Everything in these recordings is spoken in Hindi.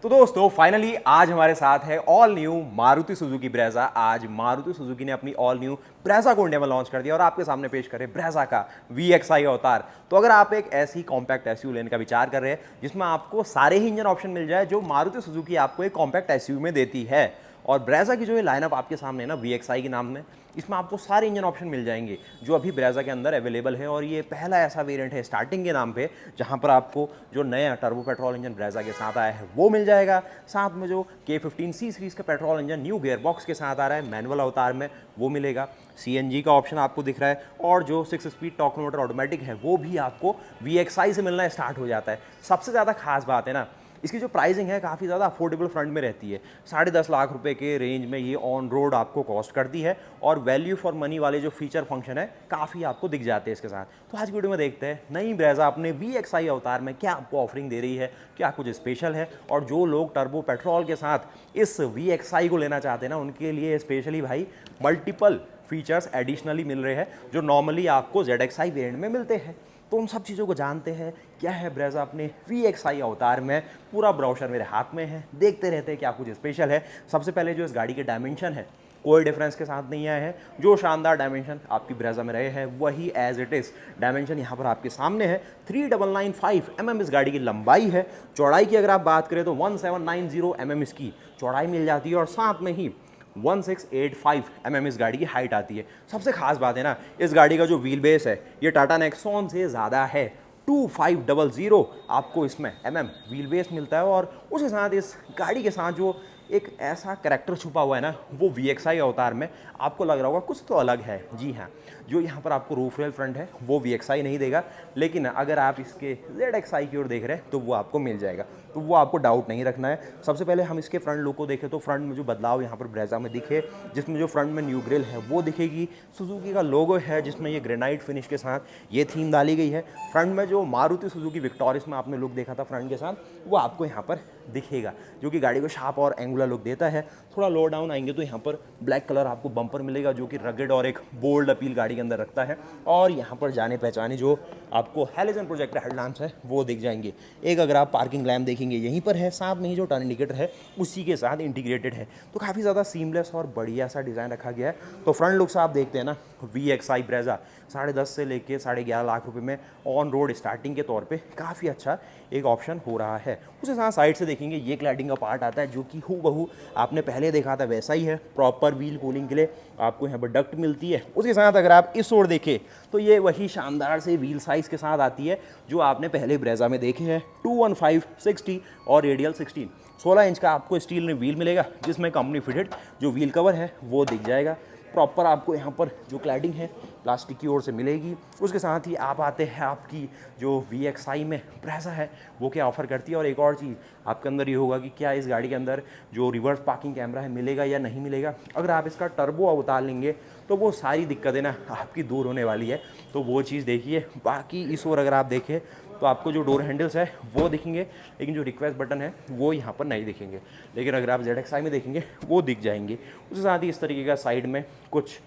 तो दोस्तों फाइनली आज हमारे साथ है all new Maruti Suzuki Brezza. आज मारुति सुजुकी ने अपनी ऑल न्यू ब्रेजा को इंडिया में लॉन्च कर दिया और आपके सामने पेश करे ब्रेजा का VXI अवतार। तो अगर आप एक ऐसी कॉम्पैक्ट एसयूवी लेने का विचार कर रहे हैं जिसमें आपको सारे ही इंजन ऑप्शन मिल जाए जो मारुति सुजुकी आपको एक कॉम्पैक्ट एसयूवी में देती है, और ब्रेजा की जो ये लाइनअप आपके सामने है ना VXI के नाम में, इसमें आपको सारे इंजन ऑप्शन मिल जाएंगे जो अभी ब्रेजा के अंदर अवेलेबल है। और ये पहला ऐसा वेरिएंट है स्टार्टिंग के नाम पे जहां पर आपको जो नया टर्बो पेट्रोल इंजन ब्रेजा के साथ आया है वो मिल जाएगा। साथ में जो K15C सीरीज का petrol engine new gear box के साथ आ रहा है मैनुअल अवतार में वो मिलेगा। CNG का ऑप्शन आपको दिख रहा है और जो 6 स्पीड टॉर्क मोटर ऑटोमेटिक है वो भी आपको VXI से मिलना स्टार्ट हो जाता है। सबसे ज़्यादा खास बात है ना, इसकी जो प्राइसिंग है काफ़ी ज़्यादा अफोर्डेबल फ्रंट में रहती है। 10.5 लाख रुपए के रेंज में ये ऑन रोड आपको कॉस्ट करती है और वैल्यू फॉर मनी वाले जो फीचर फंक्शन है काफ़ी आपको दिख जाते हैं इसके साथ। तो आज की वीडियो में देखते हैं नई ब्रेजा अपने VXI अवतार में क्या आपको ऑफरिंग दे रही है, क्या कुछ स्पेशल है। और जो लोग टर्बो पेट्रोल के साथ इस VXI को लेना चाहते हैं ना, उनके लिए स्पेशली भाई मल्टीपल फीचर्स एडिशनली मिल रहे हैं जो नॉर्मली आपको ZXI वेरिएंट में मिलते हैं। तो उन सब चीज़ों को जानते हैं क्या है ब्रेजा अपने VXI अवतार में। पूरा ब्राउशर मेरे हाथ में है, देखते रहते हैं क्या कुछ स्पेशल है। सबसे पहले जो इस गाड़ी के डायमेंशन है कोई डिफरेंस के साथ नहीं आए हैं। जो शानदार डायमेंशन आपकी ब्रेजा में रहे हैं वही एज इट इज़ डायमेंशन यहाँ पर आपके सामने है। 3995 mm इस गाड़ी की लंबाई है। चौड़ाई की अगर आप बात करें तो 1790 mm इसकी चौड़ाई मिल जाती है और साथ में ही 1685 mm इस गाड़ी की हाइट आती है। सबसे खास बात है ना, इस गाड़ी का जो व्हील बेस है ये टाटा नेक्सॉन से ज़्यादा है। 2500 आपको इसमें व्हील बेस मिलता है। और उसके साथ इस गाड़ी के साथ जो एक ऐसा करैक्टर छुपा हुआ है ना, वो VXI अवतार में आपको लग रहा होगा कुछ तो अलग है। जी हाँ, जो यहाँ पर आपको रूफ रेल फ्रंट है वो VXI नहीं देगा, लेकिन अगर आप इसके ZXI की ओर देख रहे हैं तो वो आपको मिल जाएगा। तो वो आपको डाउट नहीं रखना है। सबसे पहले हम इसके फ्रंट लुक को देखें तो फ्रंट में जो बदलाव यहाँ पर ब्रेजा में दिखे, जिसमें जो फ्रंट में न्यू ग्रिल है वो दिखेगी। सुजुकी का लोगो है जिसमें ये ग्रेनाइट फिनिश के साथ ये थीम डाली गई है। फ्रंट में जो मारुति सुजुकी विक्टोरियस में आपने लुक देखा था फ्रंट के साथ, वो आपको यहाँ पर दिखेगा, जो कि गाड़ी को शार्प और एंगुलर लुक देता है। थोड़ा लो डाउन आएंगे तो यहाँ पर ब्लैक कलर आपको बम्पर मिलेगा जो कि रगेड और एक बोल्ड अपील गाड़ी के अंदर रखता है। और यहाँ पर जाने पहचाने जो आपको हैलोजन प्रोजेक्टर हेडलैम्प्स है वो दिख जाएंगे। एक अगर आप पार्किंग लैम्प देखेंगे यहीं पर है, साथ में ही जो टर्न इंडिकेटर है उसी के साथ इंटीग्रेटेड है। तो काफ़ी ज़्यादा सीमलेस और बढ़िया सा डिज़ाइन रखा गया है। तो फ्रंट लुक से आप देखते हैं ना, VXI ब्रेजा 10.5 से लेके 11.5 लाख रुपए में ऑन रोड स्टार्टिंग के तौर पे काफ़ी अच्छा एक ऑप्शन हो रहा है। उसके साथ साइड से देखेंगे ये क्लैडिंग का पार्ट आता है जो कि हूबहू आपने पहले देखा था वैसा ही है। प्रॉपर व्हील कूलिंग के लिए आपको यहाँ पर डक्ट मिलती है। उसके साथ अगर आप इस ओर देखें तो ये वही शानदार से व्हील साइज़ के साथ आती है जो आपने पहले ब्रेजा में देखे हैं। 215/60 और रेडियल 16 इंच का आपको स्टील में व्हील मिलेगा, जिसमें कंपनी फिटेड जो व्हील कवर है वो दिख जाएगा। प्रॉपर आपको यहाँ पर जो क्लैडिंग है प्लास्टिक की ओर से मिलेगी। उसके साथ ही आप आते हैं आपकी जो VXI में ब्रेजा है वो क्या ऑफर करती है। और एक और चीज़ आपके अंदर ये होगा कि क्या इस गाड़ी के अंदर जो रिवर्स पार्किंग कैमरा है मिलेगा या नहीं मिलेगा। अगर आप इसका टर्बो अवतार लेंगे तो वो सारी दिक्कतें ना आपकी दूर होने वाली है, तो वो चीज़ देखिए। बाकी इस ओर अगर आप देखें तो आपको जो डोर हैंडल्स है वो दिखेंगे, लेकिन जो रिक्वेस्ट बटन है वो यहाँ पर नहीं दिखेंगे। लेकिन अगर आप ZXI में देखेंगे वो दिख जाएंगे। उसके साथ ही इस तरीके का साइड में कुछ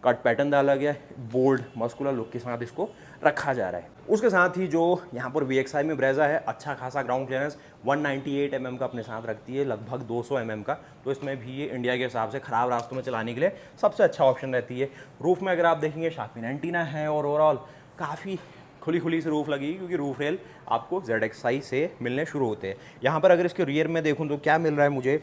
कट पैटर्न डाला गया है, बोल्ड मस्कुलर लुक के साथ इसको रखा जा रहा है। उसके साथ ही जो यहाँ पर VXI में ब्रेजा है अच्छा खासा ग्राउंड क्लियरेंस 198 mm का अपने साथ रखती है, लगभग 200 mm का। तो इसमें भी ये इंडिया के हिसाब से ख़राब रास्तों में चलाने के लिए सबसे अच्छा ऑप्शन रहती है। रूफ में अगर आप देखेंगे शार्पिन एंटीना है और ओवरऑल काफ़ी खुली सी रूफ लगी, क्योंकि रूफ रेल आपको ZXI से मिलने शुरू होते हैं। यहाँ पर अगर इसके रियर में देखूँ तो क्या मिल रहा है मुझे,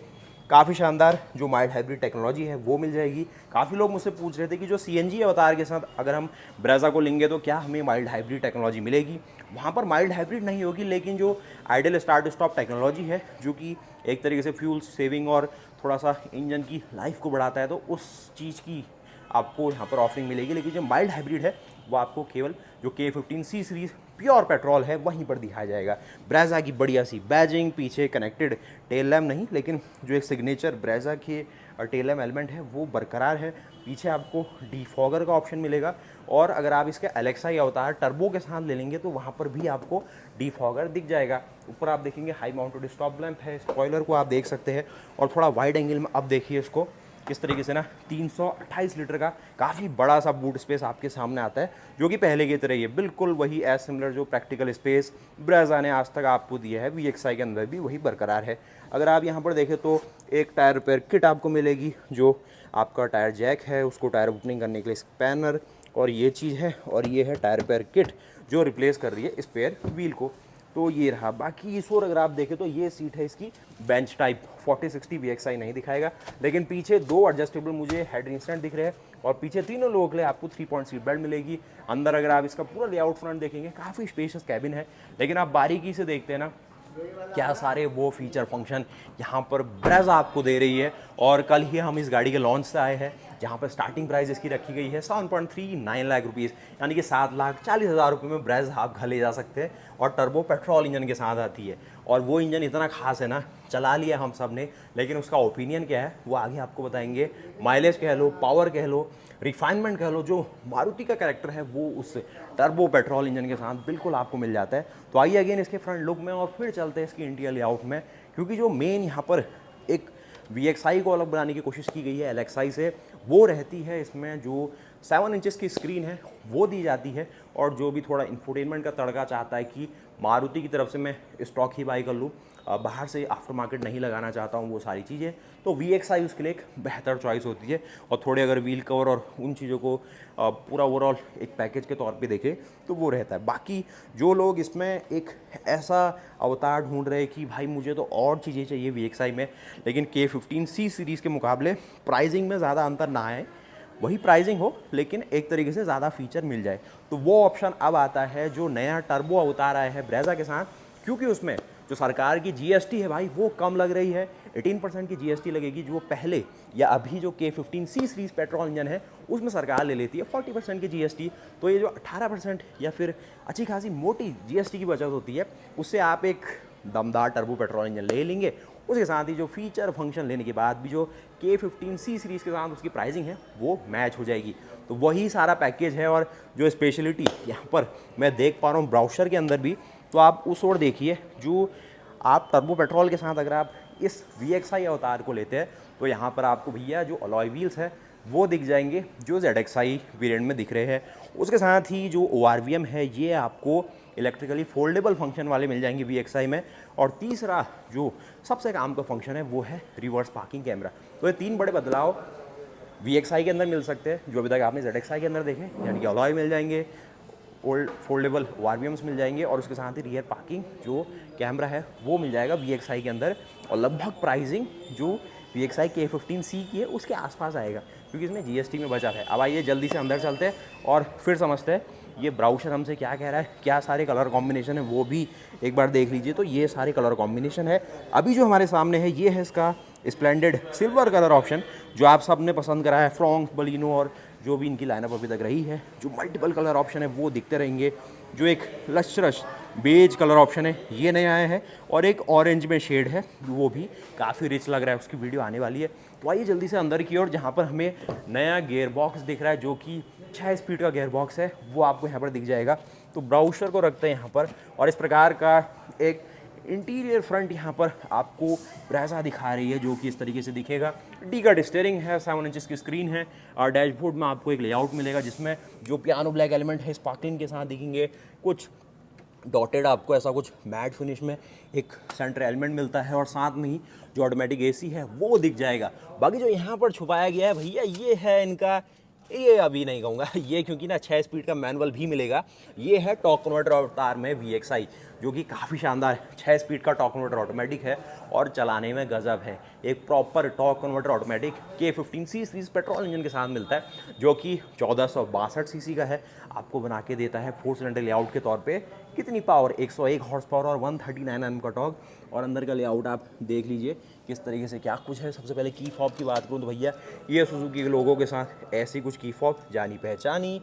काफ़ी शानदार जो माइल्ड हाइब्रिड टेक्नोलॉजी है वो मिल जाएगी। काफ़ी लोग मुझसे पूछ रहे थे कि जो CNG अवतार के साथ अगर हम ब्रेजा को लेंगे तो क्या हमें माइल्ड हाइब्रिड टेक्नोलॉजी मिलेगी। वहाँ पर माइल्ड हाइब्रिड नहीं होगी, लेकिन जो आइडल स्टार्ट स्टॉप टेक्नोलॉजी है जो कि एक तरीके से फ्यूल सेविंग और थोड़ा सा इंजन की लाइफ को बढ़ाता है, तो उस चीज़ की आपको यहाँ पर ऑफरिंग मिलेगी। लेकिन जो माइल्ड हाइब्रिड है वो आपको केवल जो K15C सीरीज़ प्योर पेट्रोल है वहीं पर दिखाया जाएगा। ब्रेजा की बढ़िया सी बैजिंग, पीछे कनेक्टेड टेल लैम्प नहीं, लेकिन जो एक सिग्नेचर ब्रेजा के टेल लैम्प एलिमेंट है वो बरकरार है। पीछे आपको डिफॉगर का ऑप्शन मिलेगा। और अगर आप इसके LXI अवतार टर्बो के साथ ले लेंगे तो वहाँ पर भी आपको डिफॉगर दिख जाएगा। ऊपर आप देखेंगे हाई माउंटेड स्टॉप लैंप है, स्पॉइलर को आप देख सकते हैं। और थोड़ा वाइड एंगल में अब देखिए इसको, इस तरीके से ना 328 लीटर का काफ़ी बड़ा सा बूट स्पेस आपके सामने आता है, जो कि पहले की तरह ही है, बिल्कुल वही एज सिमिलर जो प्रैक्टिकल स्पेस ब्रेज़ा ने आज तक आपको दिया है VXI के अंदर भी वही बरकरार है। अगर आप यहाँ पर देखें तो एक टायर रिपेयर किट आपको मिलेगी, जो आपका टायर जैक है उसको टायर ओपनिंग करने के लिए स्पैनर और ये चीज़ है, और ये है टायर रिपेयर किट जो रिप्लेस कर रही है स्पेयर व्हील को। तो ये रहा। बाकी इस और अगर आप देखें तो ये सीट है इसकी बेंच टाइप 4060 VXI नहीं दिखाएगा, लेकिन पीछे 2 एडजस्टेबल मुझे हेड इंस्टेंट दिख रहे हैं और पीछे तीनों लोगों के लिए आपको 3 पॉइंट सीट बेल्ट मिलेगी। अंदर अगर आप इसका पूरा लेआउट फ्रंट देखेंगे काफ़ी स्पेशियस कैबिन है, लेकिन आप बारीकी से देखते हैं ना क्या सारे वो फीचर फंक्शन यहाँ पर ब्रेज़ा आपको दे रही है। और कल ही हम इस गाड़ी के लॉन्च से आए हैं, जहाँ पर स्टार्टिंग प्राइस इसकी रखी गई है 7.39 लाख रुपीज़, यानी कि 7,40,000 रुपये में ब्रेज़ा आप घर ले जा सकते हैं। और टर्बो पेट्रोल इंजन के साथ आती है, और वो इंजन इतना खास है ना, चला लिया हम सब ने, लेकिन उसका ओपिनियन क्या है वो आगे आपको बताएंगे। माइलेज कह लो, पावर कह लो, रिफाइनमेंट कह लो, जो मारुति का कैरेक्टर है वो उस टर्बो पेट्रोल इंजन के साथ बिल्कुल आपको मिल जाता है। तो आइए अगेन इसके फ्रंट लुक में और फिर चलते हैं इसकी इंटीरियर लेआउट में, क्योंकि जो मेन यहाँ पर एक VXI को अलग बनाने की कोशिश की गई है LXI से, वो रहती है इसमें जो 7 इंचेस की स्क्रीन है वो दी जाती है। और जो भी थोड़ा इंफोटेनमेंट का तड़का चाहता है कि मारुति की तरफ से मैं स्टॉक ही बाई कर लूँ, बाहर से आफ्टर मार्केट नहीं लगाना चाहता हूँ वो सारी चीज़ें, तो VXI उसके लिए एक बेहतर चॉइस होती है। और थोड़े अगर व्हील कवर और उन चीज़ों को पूरा ओवरऑल एक पैकेज के तौर पे देखें तो वो रहता है। बाकी जो लोग इसमें एक ऐसा अवतार ढूंढ रहे हैं कि भाई मुझे तो और चीज़ें चाहिए VXI में, लेकिन K15C सीरीज़ के मुकाबले प्राइसिंग में ज़्यादा अंतर ना आए, वही प्राइसिंग हो लेकिन एक तरीके से ज़्यादा फीचर मिल जाए, तो वो ऑप्शन अब आता है जो नया टर्बो अवतार आया है ब्रेज़ा के साथ। क्योंकि उसमें जो सरकार की GST है भाई वो कम लग रही है, 18% की GST लगेगी, जो पहले या अभी जो K15C सीरीज़ पेट्रोल इंजन है उसमें सरकार ले लेती है 40% की GST। तो ये जो 18% या फिर अच्छी खासी मोटी GST की बचत होती है, उससे आप एक दमदार टर्बो पेट्रोल इंजन ले लेंगे। उसके साथ ही जो फीचर फंक्शन लेने के बाद भी जो K15C सीरीज़ के साथ उसकी प्राइसिंग है वो मैच हो जाएगी। तो वही सारा पैकेज है। और जो स्पेशलिटी यहाँ पर मैं देख पा रहा हूँ ब्राउशर के अंदर भी, तो आप उस ओर देखिए, जो आप टर्बो पेट्रोल के साथ अगर आप इस VXI अवतार को लेते हैं तो यहाँ पर आपको भैया जो अलॉय व्हील्स है वो दिख जाएंगे जो ZXI वेरिएंट में दिख रहे हैं। उसके साथ ही जो ORVM है ये आपको इलेक्ट्रिकली फोल्डेबल फंक्शन वाले मिल जाएंगे VXI में। और तीसरा जो सबसे काम का फंक्शन है वो है रिवर्स पार्किंग कैमरा। तो ये 3 बड़े बदलाव VXI के अंदर मिल सकते हैं जो अभी तक आपने ZXI के अंदर देखे, यानी कि अलॉय मिल जाएंगे, ओल्ड फोल्डेबल ORVMs मिल जाएंगे, और उसके साथ ही रियर पार्किंग जो कैमरा है वो मिल जाएगा VXI के अंदर। और लगभग प्राइसिंग जो VXI K15C की है उसके आसपास आएगा, क्योंकि इसमें GST में बचा है। अब आइए जल्दी से अंदर चलते हैं और फिर समझते हैं ये ब्राउशर हमसे क्या कह रहा है, क्या सारे कलर कॉम्बिनेशन है वो भी एक बार देख लीजिए। तो ये सारे कलर कॉम्बिनेशन है अभी जो हमारे सामने है, ये है इसका स्प्लेंडेड सिल्वर कलर ऑप्शन जो आप सब ने पसंद करा है, फ्रॉन्क्स, बलिनो और जो भी इनकी लाइनअप अभी तक रही है। जो मल्टीपल कलर ऑप्शन है वो दिखते रहेंगे। जो एक लश्रश बेज कलर ऑप्शन है ये नया आया है, और एक ऑरेंज में शेड है वो भी काफ़ी रिच लग रहा है, उसकी वीडियो आने वाली है। तो आइए जल्दी से अंदर की ओर, जहाँ पर हमें नया गियर बॉक्स दिख रहा है जो कि 6 स्पीड का गियर बॉक्स है वो आपको यहाँ पर दिख जाएगा। तो ब्राउशर को रखते हैं यहाँ पर, और इस प्रकार का एक इंटीरियर फ्रंट यहाँ पर आपको ब्रेज़ा दिखा रही है जो कि इस तरीके से दिखेगा। डीकट स्टीयरिंग है, 7 इंचेस की स्क्रीन है, और डैशबोर्ड में आपको एक लेआउट मिलेगा जिसमें जो पियानो ब्लैक एलिमेंट है स्पार्कलिंग के साथ दिखेंगे, कुछ डॉटेड आपको ऐसा कुछ मैट फिनिश में एक सेंटर एलिमेंट मिलता है, और साथ में ही जो ऑटोमेटिक AC है वो दिख जाएगा। बाकी जो यहाँ पर छुपाया गया है भैया ये है इनका, ये अभी नहीं कहूँगा ये, क्योंकि ना 6 स्पीड का मैनुअल भी मिलेगा। ये है टॉर्क कन्वर्टर अवतार में VXI, जो कि काफ़ी शानदार है। 6 स्पीड का टॉर्क कन्वर्टर ऑटोमेटिक है और चलाने में गजब है। एक proper torque converter automatic K15C series petrol engine के साथ मिलता है, जो कि 1462 सीसी का है। आपको बना के देता है 4 सिलेंडर लेआउट के तौर पे। कितनी पावर, 101 हॉर्स पावर और 139 Nm का टॉर्क। और अंदर का लेआउट आप देख लीजिए किस तरीके से क्या कुछ है। सबसे पहले की फॉब की बात करूँ तो भैया ये सुजुकी के लोगों के साथ ऐसी कुछ की फॉब जानी पहचानी।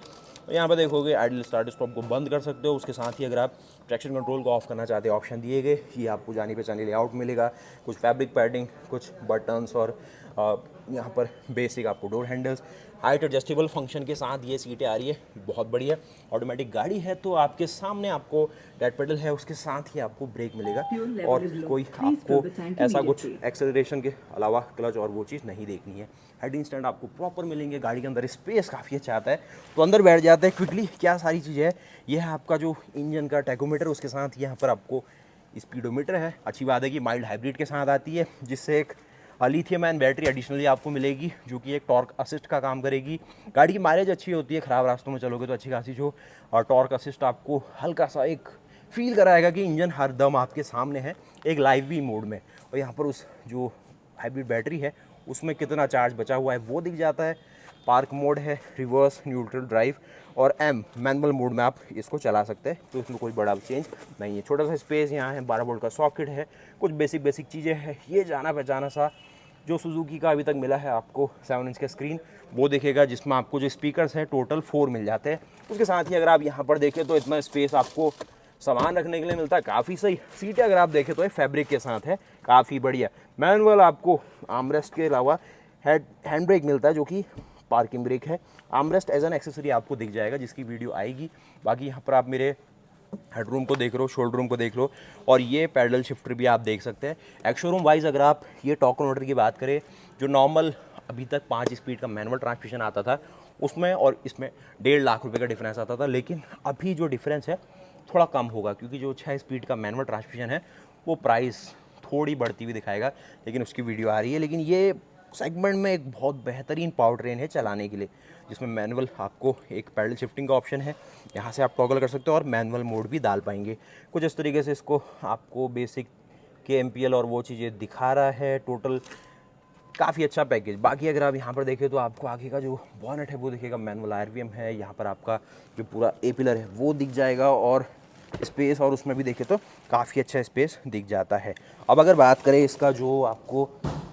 यहाँ पर देखोगे आइडल स्टार्ट स्टॉप को बंद कर सकते हो। उसके साथ ही अगर आप ट्रैक्शन कंट्रोल को ऑफ करना चाहते हैं ऑप्शन दिए गए। ये आपको जानी पहचानी लेआउट मिलेगा, कुछ फैब्रिक पैडिंग, कुछ बटन्स और यहाँ पर बेसिक आपको door handles, height adjustable function के साथ ये सीटें आ रही है, बहुत बढ़िया। ऑटोमेटिक गाड़ी है तो आपके सामने आपको डेड पेडल है, उसके साथ ही आपको ब्रेक मिलेगा और कोई आपको ऐसा कुछ एक्सेलरेशन के अलावा क्लच और वो चीज़ नहीं देखनी है। हेडिंग स्टैंड आपको प्रॉपर मिलेंगे, गाड़ी के अंदर स्पेस काफ़ी अच्छा आता है, तो अंदर बैठ जाते हैं क्विकली। क्या सारी चीज़ें है, ये है आपका जो इंजन का टैकोमीटर, उसके साथ यहाँ पर आपको स्पीडोमीटर है। अच्छी बात है कि माइल्ड हाइब्रिड के साथ आती है, जिससे एक लिथियम आयन बैटरी एडिशनली आपको मिलेगी, जो कि एक टॉर्क असिस्ट का काम करेगी। गाड़ी की माइलेज अच्छी होती है, ख़राब रास्तों में चलोगे तो अच्छी खासी जो टॉर्क असिस्ट आपको हल्का सा एक फील कराएगा कि इंजन हर दम आपके सामने है, एक लाइव वी मोड में। और यहाँ पर उस जो हाइब्रिड बैटरी है उसमें कितना चार्ज बचा हुआ है वो दिख जाता है। पार्क मोड है, रिवर्स, न्यूट्रल ड्राइव और मैनुअल मोड में आप इसको चला सकते हैं, तो इसमें कोई बड़ा चेंज नहीं है। छोटा सा स्पेस यहाँ है, 12 वोल्ट का सॉकेट है, कुछ बेसिक चीज़ें हैं। ये जाना पहचाना सा जो सुजुकी का अभी तक मिला है आपको 7 इंच का स्क्रीन वो दिखेगा, जिसमें आपको जो स्पीकर्स हैं टोटल 4 मिल जाते हैं। उसके साथ ही अगर आप यहाँ पर देखें तो इतना स्पेस आपको सामान रखने के लिए मिलता है, काफ़ी सही। सीटें अगर आप देखें तो ये फैब्रिक के साथ है, काफ़ी बढ़िया। मैनुअल आपको आर्मरेस्ट के अलावा हैंड ब्रेक मिलता है, जो कि पार्किंग ब्रेक है। आर्मरेस्ट एज एन एक्सेसरी आपको दिख जाएगा, जिसकी वीडियो आएगी। बाकी यहाँ पर आप मेरे हेडरूम को देख लो, शोल्डर रूम को देख लो, और ये पैडल शिफ्टर भी आप देख सकते हैं। एक्शोरूम वाइज अगर आप ये टॉर्क कन्वर्टर की बात करें, जो नॉर्मल अभी तक 5 स्पीड का मैनुअल ट्रांसमिशन आता था उसमें और इसमें 1.5 लाख रुपए का डिफरेंस आता था, लेकिन अभी जो डिफरेंस है थोड़ा कम होगा, क्योंकि जो 6 स्पीड का मैनुअल ट्रांसमिशन है वो प्राइस थोड़ी बढ़ती हुई दिखाएगा, लेकिन उसकी वीडियो आ रही है। लेकिन ये सेगमेंट में एक बहुत बेहतरीन पावर ट्रेन है चलाने के लिए, जिसमें मैनुअल आपको एक पैडल शिफ्टिंग का ऑप्शन है, यहाँ से आप टॉगल कर सकते हो और मैनुअल मोड भी डाल पाएंगे। कुछ इस तरीके से इसको आपको बेसिक KMPL और वो चीज़ें दिखा रहा है। टोटल काफ़ी अच्छा पैकेज। बाकी अगर आप यहाँ पर देखें तो आपको आगे का जो बॉनेट है वो दिखेगा, मैनुअल RVM है, यहाँ पर आपका जो पूरा A-पिलर है वो दिख जाएगा, और स्पेस और उसमें भी देखें तो काफ़ी अच्छा स्पेस दिख जाता है। अब अगर बात करें इसका जो आपको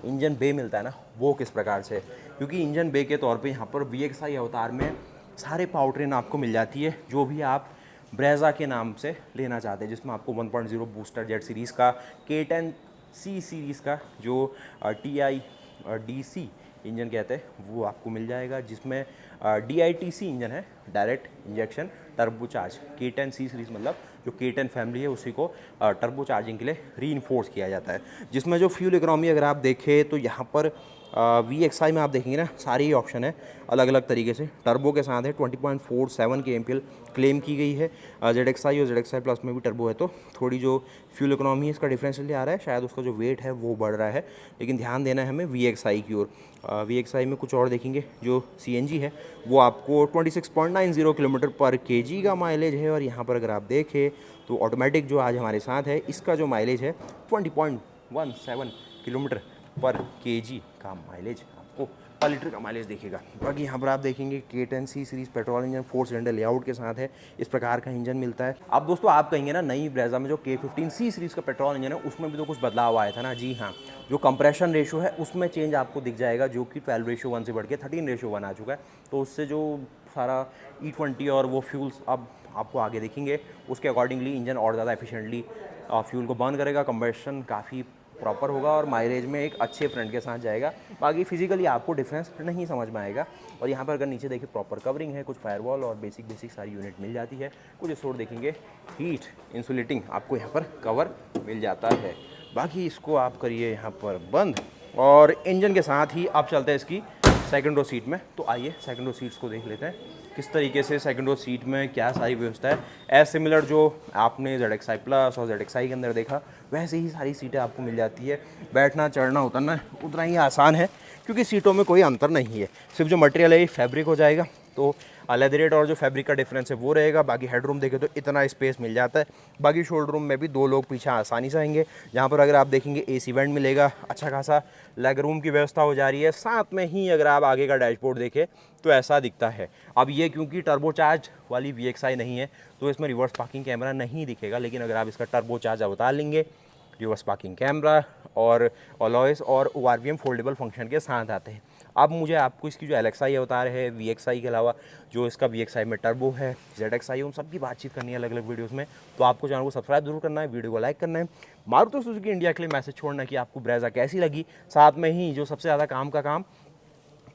इंजन बे मिलता है ना, वो किस प्रकार से, क्योंकि इंजन बे के तौर पे यहाँ पर VXI अवतार में सारे पावर ट्रेन आपको मिल जाती है जो भी आप ब्रेजा के नाम से लेना चाहते हैं, जिसमें आपको 1.0 बूस्टर जेट सीरीज़ का, K10C सीरीज़ का जो TI DC इंजन कहते हैं वो आपको मिल जाएगा, जिसमें DITC इंजन है, direct injection turbo charge. K10C series मतलब जो K10 फैमिली है उसी को टर्बो चार्जिंग के लिए रीइंफोर्स किया जाता है। जिसमें जो फ्यूल इकोनॉमी अगर आप देखें तो यहाँ पर VXI में आप देखेंगे ना, सारे ही ऑप्शन है अलग अलग तरीके से। टर्बो के साथ है 20.47 kmpl क्लेम की गई है। ZXI और ZXI प्लस में भी टर्बो है, तो थोड़ी जो फ्यूल इकोनॉमी है इसका डिफरेंशियल आ रहा है, शायद उसका जो वेट है वो बढ़ रहा है, लेकिन ध्यान देना है हमें VXI की ओर। VXI में कुछ और देखेंगे, जो CNG है वो आपको 26.90 किलोमीटर पर kg का माइलेज है, और यहाँ पर अगर आप देखें तो ऑटोमेटिक जो आज हमारे साथ है इसका जो माइलेज है 20.17 किलोमीटर पर kg का माइलेज आपको पर लीटर का माइलेज देखेगा। बाकी यहाँ पर आप देखेंगे K10C series petrol engine 4 cylinder layout के साथ है, इस प्रकार का इंजन मिलता है। अब दोस्तों आप कहेंगे ना, नई ब्रेजा में जो K15C सीरीज़ का पेट्रोल इंजन है उसमें भी तो कुछ बदलाव आया था ना। जी हाँ, जो कंप्रेशन रेशो है उसमें चेंज आपको दिख जाएगा, जो कि 12:1 से बढ़ के 13:1 आ चुका है। तो उससे जो सारा E20 और वो फ्यूल्स अब आपको आगे दिखेंगे, उसके अकॉर्डिंगली इंजन और ज़्यादा एफिशिएंटली फ्यूल को बर्न करेगा, कंबेशन काफ़ी प्रॉपर होगा और माइलेज में एक अच्छे फ्रंट के साथ जाएगा। बाकी फिजिकली आपको डिफरेंस नहीं समझ में आएगा। और यहाँ पर अगर नीचे देखिए प्रॉपर कवरिंग है, कुछ फायरवॉल और बेसिक सारी यूनिट मिल जाती है। कुछ स्टोर देखेंगे हीट इंसुलेटिंग आपको यहाँ पर कवर मिल जाता है। बाकी इसको आप करिए यहाँ पर बंद, और इंजन के साथ ही आप चलते हैं इसकी सेकंड रो सीट में। तो आइए सेकंड रो सीट्स को देख लेते हैं किस तरीके से सेकंड रो सीट में क्या सारी व्यवस्था है। एज सिमिलर जो आपने ZXI प्लस और ZXI के अंदर देखा, वैसे ही सारी सीटें आपको मिल जाती है। बैठना, चढ़ना, उतरना उतना ही आसान है, क्योंकि सीटों में कोई अंतर नहीं है। सिर्फ जो मटेरियल है फैब्रिक हो जाएगा, तो लेदरेट और जो फैब्रिक का डिफरेंस है वो रहेगा। बाकी हेडरूम देखें तो इतना स्पेस मिल जाता है। बाकी शोल्डर रूम में भी 2 लोग पीछे आसानी से आएंगे। यहाँ पर अगर आप देखेंगे AC वेंट मिलेगा, अच्छा खासा लेग रूम की व्यवस्था हो जा रही है। साथ में ही अगर आप आगे का डैशबोर्ड देखें तो ऐसा दिखता है। अब ये क्योंकि टर्बोचार्ज वाली VXI नहीं है तो इसमें रिवर्स पार्किंग कैमरा नहीं दिखेगा, लेकिन अगर आप इसका टर्बोचार्ज अवतार लेंगे, रिवर्स पार्किंग कैमरा और अलॉयस और ORVM फोल्डेबल फंक्शन के साथ आते हैं। अब मुझे आपको इसकी जो LXi अवतार है, VXi के अलावा जो इसका VXi में टर्बो है, ZXi है, उन सब की बातचीत करनी है अलग अलग वीडियोस में। तो आपको चैनल को सब्सक्राइब जरूर करना है, वीडियो को लाइक करना है, मारुति सुजुकी इंडिया के लिए मैसेज छोड़ना कि आपको ब्रेजा कैसी लगी। साथ में ही जो सबसे ज़्यादा काम का काम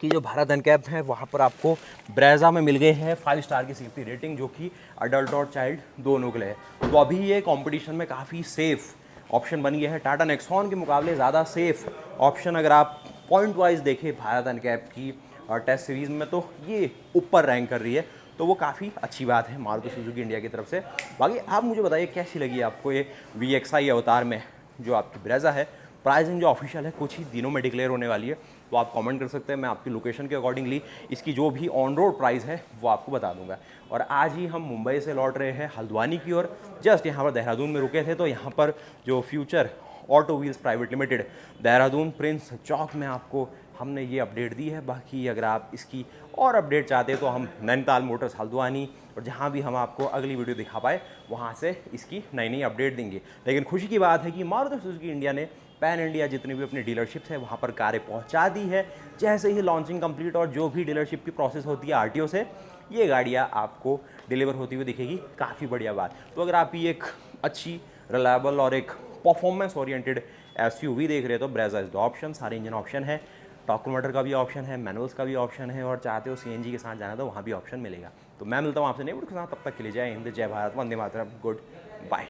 कि जो भारत एनकैप है वहाँ पर आपको ब्रेजा में मिल गए हैं 5 स्टार की सेफ्टी रेटिंग, जो कि अडल्ट और चाइल्ड दोनों के लिए है। तो अभी ये कंपटीशन में काफ़ी सेफ ऑप्शन बन गया है, टाटा नेक्सॉन के मुकाबले ज़्यादा सेफ ऑप्शन अगर आप पॉइंट वाइज देखें भारत एनकैप की टेस्ट सीरीज़ में, तो ये ऊपर रैंक कर रही है। तो वो काफ़ी अच्छी बात है मारुति सुजुकी इंडिया की तरफ से। बाकी आप मुझे बताइए कैसी लगी आपको ये VXi अवतार में जो आपकी ब्रेजा है। प्राइसिंग जो ऑफिशियल है कुछ ही दिनों में डिक्लेयर होने वाली है, तो आप कमेंट कर सकते हैं, मैं आपकी लोकेशन के अकॉर्डिंगली इसकी जो भी ऑन रोड प्राइस है वो आपको बता दूंगा। और आज ही हम मुंबई से लौट रहे हैं हल्द्वानी की ओर, जस्ट यहाँ पर देहरादून में रुके थे, तो यहाँ पर जो future auto wheels private limited Dehradun prince Chowk में आपको हमने ये अपडेट दी है। बाकी अगर आप इसकी और अपडेट चाहते हैं तो हम नैनीताल मोटर्स हल्द्वानी और जहाँ भी हम आपको अगली वीडियो दिखा पाए वहाँ से इसकी नई नई अपडेट देंगे। लेकिन खुशी की बात है कि मारुति सुजुकी इंडिया ने पैन इंडिया जितनी भी अपनी डीलरशिप्स है वहाँ पर कारें पहुँचा दी है। जैसे ही लॉन्चिंग कंप्लीट और जो भी डीलरशिप की प्रोसेस होती है RTO से, ये गाड़ियाँ आपको डिलीवर होती हुई दिखेगी। काफ़ी बढ़िया बात। तो अगर आप ये एक अच्छी रिलायबल और एक परफॉर्मेंस ओरिएंटेड SUV देख रहे हो तो ब्रेजा इज द ऑप्शन। सारे इंजन ऑप्शन है, टॉप कन्वर्टर का भी ऑप्शन है, मैनुअल्स का भी ऑप्शन है, और चाहते हो CNG के साथ जाना तो वहाँ भी ऑप्शन मिलेगा। तो मैं मिलता हूँ आपसे नई वीडियो के साथ, तब तक के लिए जय हिंद, जय भारत, वंदे मातरम, गुड बाय।